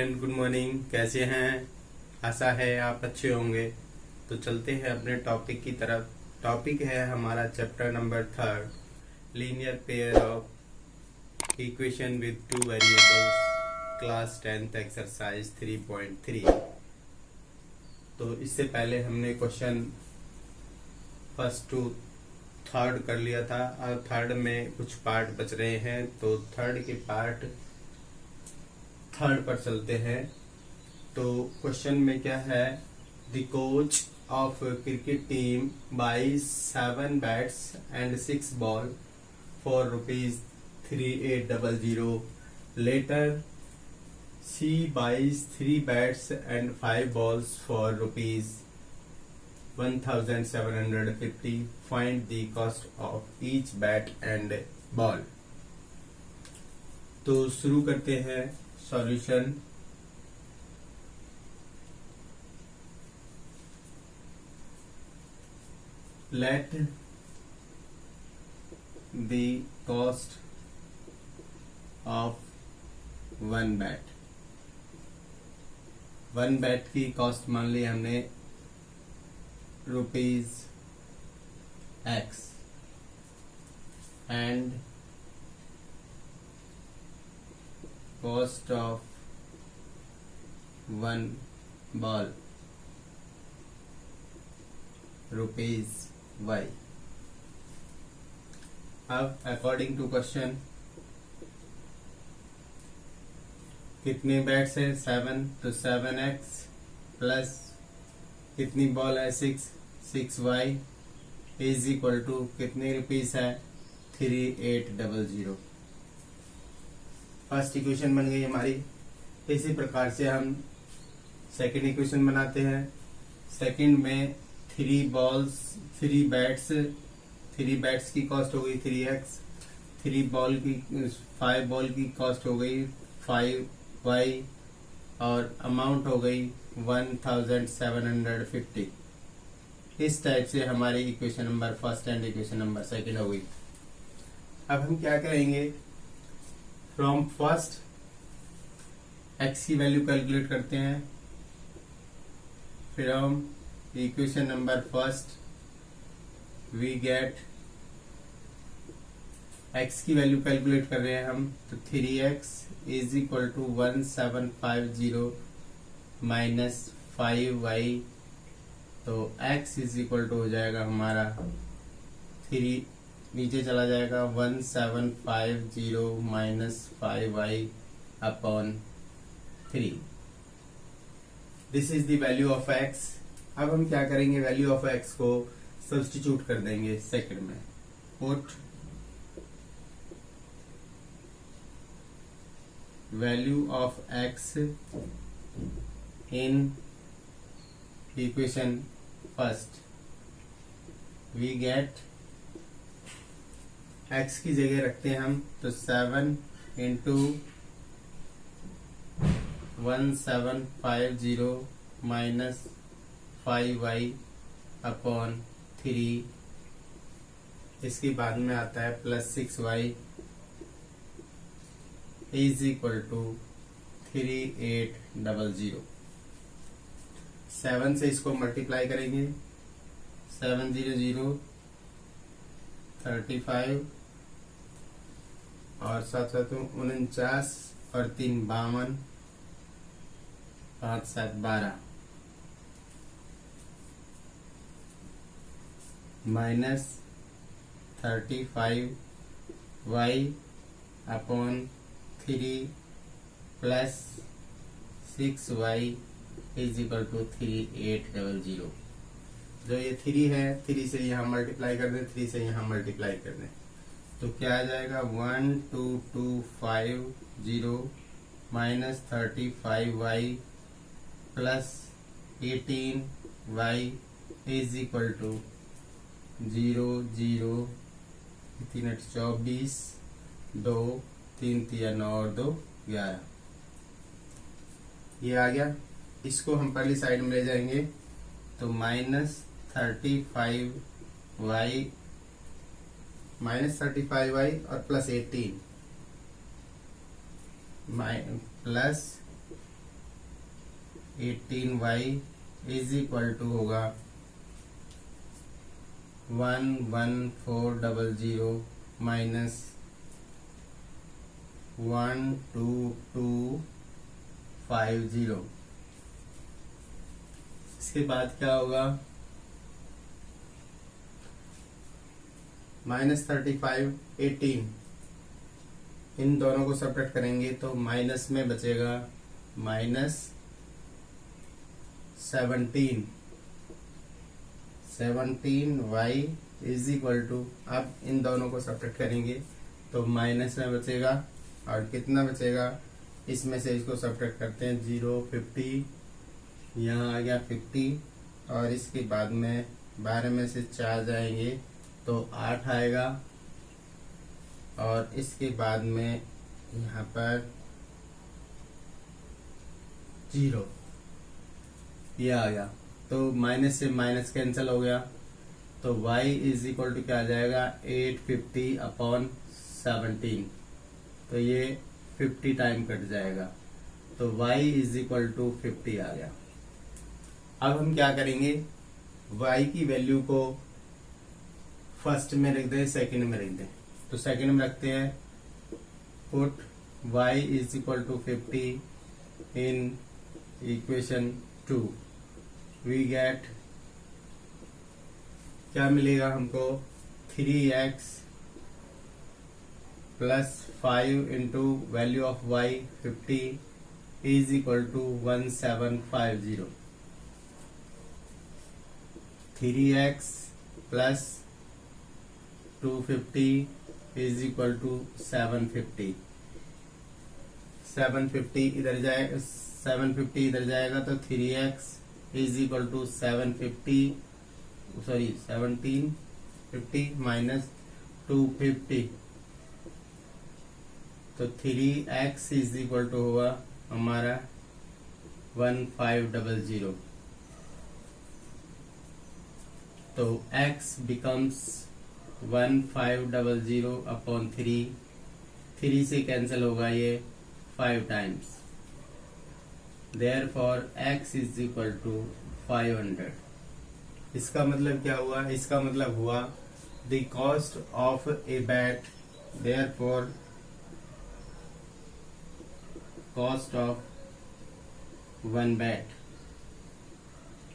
Student, good morning. कैसे हैं? आशा है आप अच्छे होंगे। तो चलते हैं अपने टॉपिक की तरफ। टॉपिक है हमारा chapter number 3, linear pair of equation with two variables, class 10th exercise 3.3। तो इससे पहले हमने क्वेश्चन फर्स्ट टू थर्ड कर लिया था और थर्ड में कुछ पार्ट बच रहे हैं, तो थर्ड पर चलते हैं। तो क्वेश्चन में क्या है, the coach of cricket team buys 7 bats and 6 ball for ₹3800। Later she buys 3 bats and 5 balls for ₹1750। Find the cost of each bat and ball. तो शुरू करते हैं solution. Let the cost of one bat की cost मान ली हमने ₹X and cost of one ball ₹Y। अब according to question कितने बैट्स है? 7, तो 7X प्लस कितनी बॉल है? 6Y इज इक्वल टू कितने रुपीस है? 3800। फर्स्ट इक्वेशन बन गई हमारी। इसी प्रकार से हम सेकंड इक्वेशन बनाते हैं। सेकंड में 3 बैट्स की कॉस्ट हो गई 3X, 5 बॉल की कॉस्ट हो गई 5Y और अमाउंट हो गई 1750। इस टाइप से हमारी equation number first and equation number second हो गई। अब हम क्या करेंगे, फ्रॉम फर्स्ट X की वैल्यू कैलकुलेट करते हैं। From equation number first we get X की वैल्यू कैलकुलेट कर रहे हैं हम, तो 3X is equal to 1750 minus 5Y। तो X इज इक्वल टू हो जाएगा हमारा 3 नीचे चला जाएगा 1750 minus 5Y upon 3। This is the value of X। अब हम क्या करेंगे, वैल्यू ऑफ X को सब्स्टिट्यूट कर देंगे सेकंड में। Put value of X in equation first we get X की जगह रखते हैं हम, तो 7 इंटू 1750 माइनस 5Y अपॉन 3। इसके बाद में आता है plus 6Y is equal to 3800। 7 से इसको मल्टीप्लाई करेंगे, 7 0 35 और 7 7 49 और 3 52, 5 7 12 minus 35Y upon 3 plus 6Y is equal to 3800। जो ये 3 है, 3 से यहाँ मल्टीप्लाई कर दें, 3 से यहाँ मल्टीप्लाई कर दें, तो क्या आ जाएगा 12250 minus 35Y plus 18Y is equal to 0 0 3 8 24 2 3 3 9 और 2 11। ये आ गया। इसको हम पहली साइड में ले जाएंगे, तो माइनस 35Y और plus 18 plus 18y is equal to होगा 11400 माइनस 12250। इसके बाद क्या होगा, -35 18, इन दोनों को सब्ट्रैक्ट करेंगे तो माइनस में बचेगा -17y इज इक्वल टू, अब इन दोनों को सब्ट्रैक्ट करेंगे तो माइनस में बचेगा और कितना बचेगा, इसमें से इसको सब्ट्रैक्ट करते हैं 0 50, यहाँ आ गया 50 और इसके बाद में 12 में से 4 जाएंगे तो 8 आएगा और इसके बाद में यहाँ पर 0 ये आ गया तो माइनस से माइनस कैंसिल हो गया तो y इज इक्वल टू क्या आ जाएगा 850/17, तो ये 50 टाइम कट जाएगा तो y इज इक्वल टू 50 आ गया। अब हम क्या करेंगे, y की वैल्यू को फर्स्ट में रख दें, सेकंड में रख दें, तो सेकंड में रखते हैं, put y is equal to 50 in equation 2, we get, क्या मिलेगा हमको, 3x plus 5 into value of y 50 is equal to 1750। 3x plus 250 is equal to 750। 750 इधर जाएगा, 750 इधर जाएगा तो 3x is equal to 1750 minus 250, तो 3x इज इक्वल टू होगा हमारा 1500, तो x बिकम्स 1500 अपॉन 3 से कैंसिल होगा ये 5 times, therefore x is equal to 500। इसका मतलब क्या हुआ, इसका मतलब हुआ the cost of a bat, therefore cost of 1 bat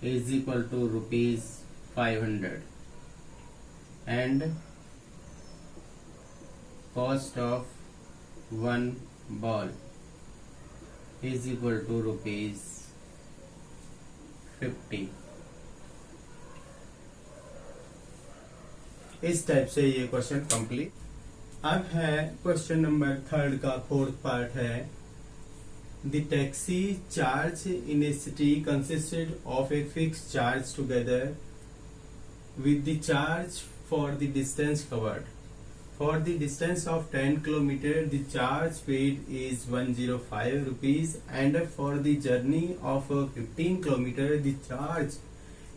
is equal to ₹500 and cost of 1 ball is equal to ₹50। इस टाइप से ये क्वेश्चन कंप्लीट। अब है क्वेश्चन नंबर 3 का 4th पार्ट है, the taxi charge in A city consisted of a fixed charge together with the charge for the distance covered. For the distance of 10 km, the charge paid is 105 rupees, and for the journey of 15 km, the charge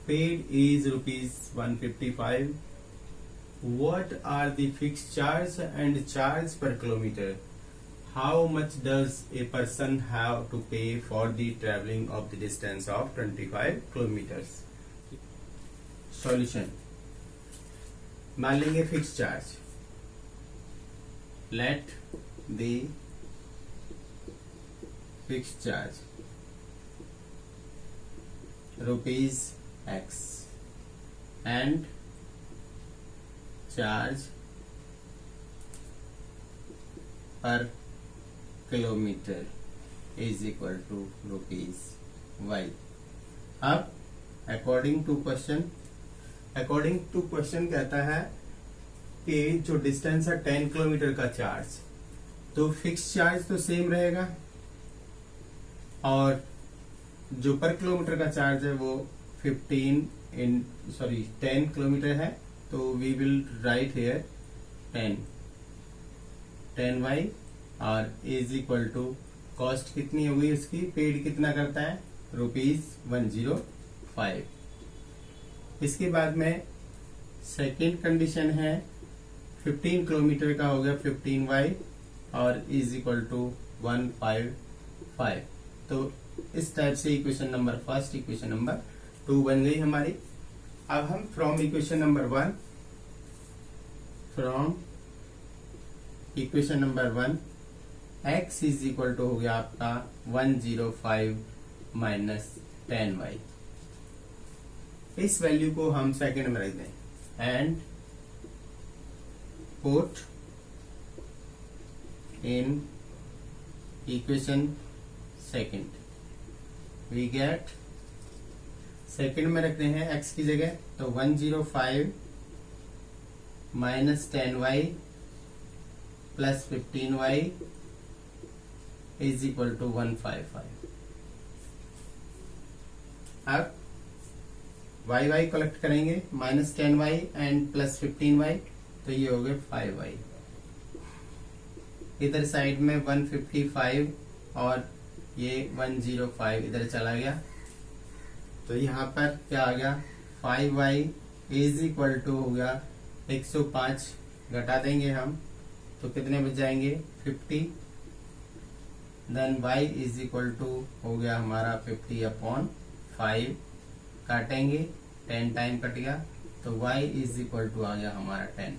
paid is rupees 155. What are the fixed charge and charge per kilometer? How much does a person have to pay for the traveling of the distance of 25 kilometers? Solution, मान लेंगे fix charge, let the fix charge ₹X and charge per kilometer is equal to ₹Y। अब according to question कहता है कि जो distance है 10 kilometre का charge, तो फिक्स चार्ज तो सेम रहेगा और जो पर किलोमीटर का चार्ज है वो 10 किलोमीटर है, तो we will write here 10y और इज इक्वल टू कॉस्ट कितनी होगी इसकी, पेड कितना करता है ₹105। इसके बाद में सेकेंड कंडीशन है 15 किलोमीटर का हो गया 15y और इज इक्वल टू 155, तो इस टाइप से equation number first, equation number 2 बन गई हमारी। अब हम from equation number 1 x is equal to हो गया आपका 105 माइनस 10y। इस वैल्यू को हम सेकंड में रख दें and put in equation second. We get, second में रखते हैं x की जगह, तो 105 minus 10y plus 15y is equal to 155। अब y कलेक्ट करेंगे, minus 10y and plus 15y, तो ये हो गए 5y। इधर साइड में 155 और ये 105 इधर चला गया, तो यहाँ पर क्या आ गया 5y इज इक्वल टू हो गया 105, घटा देंगे हम तो कितने बच जाएंगे 50। Then y is equal to हो गया हमारा 50/5, काटेंगे 10 टाइम कट गया, तो y इज इक्वल टू आ गया हमारा 10।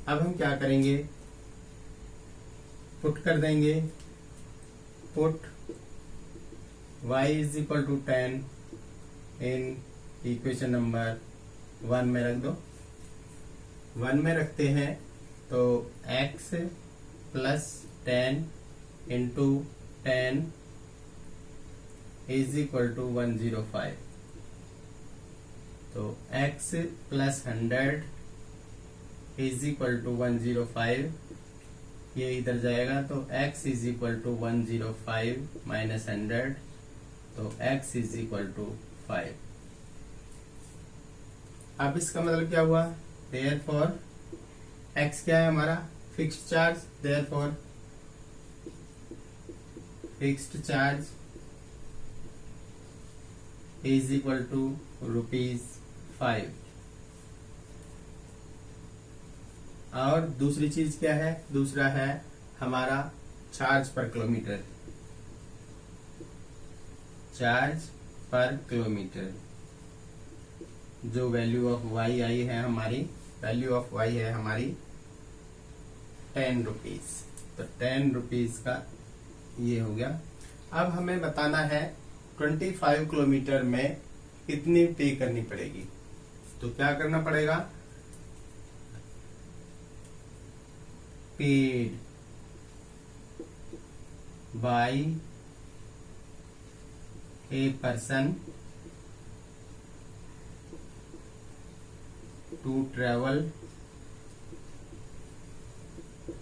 अब हम क्या करेंगे, पुट कर देंगे, put y is equal to 10 in equation number 1 में रख दो। 1 में रखते हैं तो x plus 10 into 10 is equal to 105, तो x plus 100 is equal to 105, ये इधर जाएगा तो x is equal to 105 minus 100, तो x इज इक्वल टू 5। अब इसका मतलब क्या हुआ, देयरफॉर x क्या है हमारा fixed charge, therefore fixed charge is equal to ₹5। और दूसरी चीज क्या है, दूसरा है हमारा charge per kilometre, charge per kilometre, जो वैल्यू ऑफ y आई है हमारी, वैल्यू ऑफ y है हमारी 10 रुपीज, तो 10 रुपीज का ये हो गया। अब हमें बताना है 25 किलोमीटर में कितनी पे करनी पड़ेगी, तो क्या करना पड़ेगा, paid by a person to travel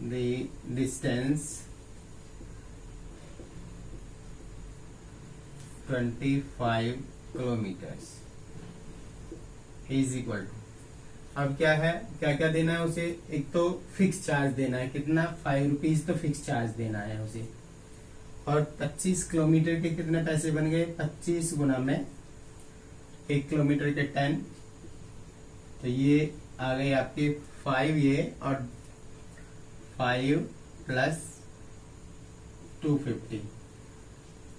the distance 25 kilometres is equal to, अब क्या है, क्या क्या देना है उसे, एक तो फिक्स चार्ज देना है, कितना 5 रुपीज तो फिक्स चार्ज देना है उसे, और 25 किलोमीटर के कितने पैसे बन गए, 25 गुना में 1 किलोमीटर के 10, तो ये आ गए आपके 5 ये, और 5 प्लस 250,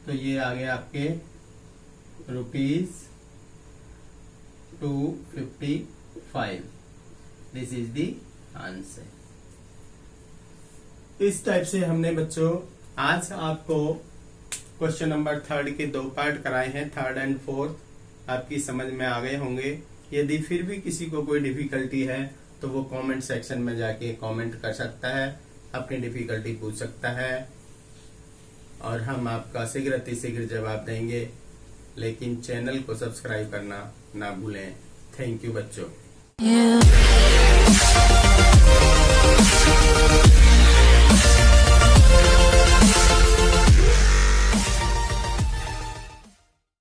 तो ये आ गया आपके ₹255। This is the answer. इस टाइप से हमने बच्चों आज आपको क्वेश्चन नंबर 3 के 2 पार्ट कराए हैं, 3rd एंड 4th आपकी समझ में आ गए होंगे। यदि फिर भी किसी को कोई डिफिकल्टी है तो वो कमेंट सेक्शन में जाके कमेंट कर सकता है, अपनी डिफिकल्टी पूछ सकता है, और हम आपका शीघ्र जवाब देंगे। लेकिन चैनल को सब्सक्राइब करना ना भूलें। थैंक यू बच्चों।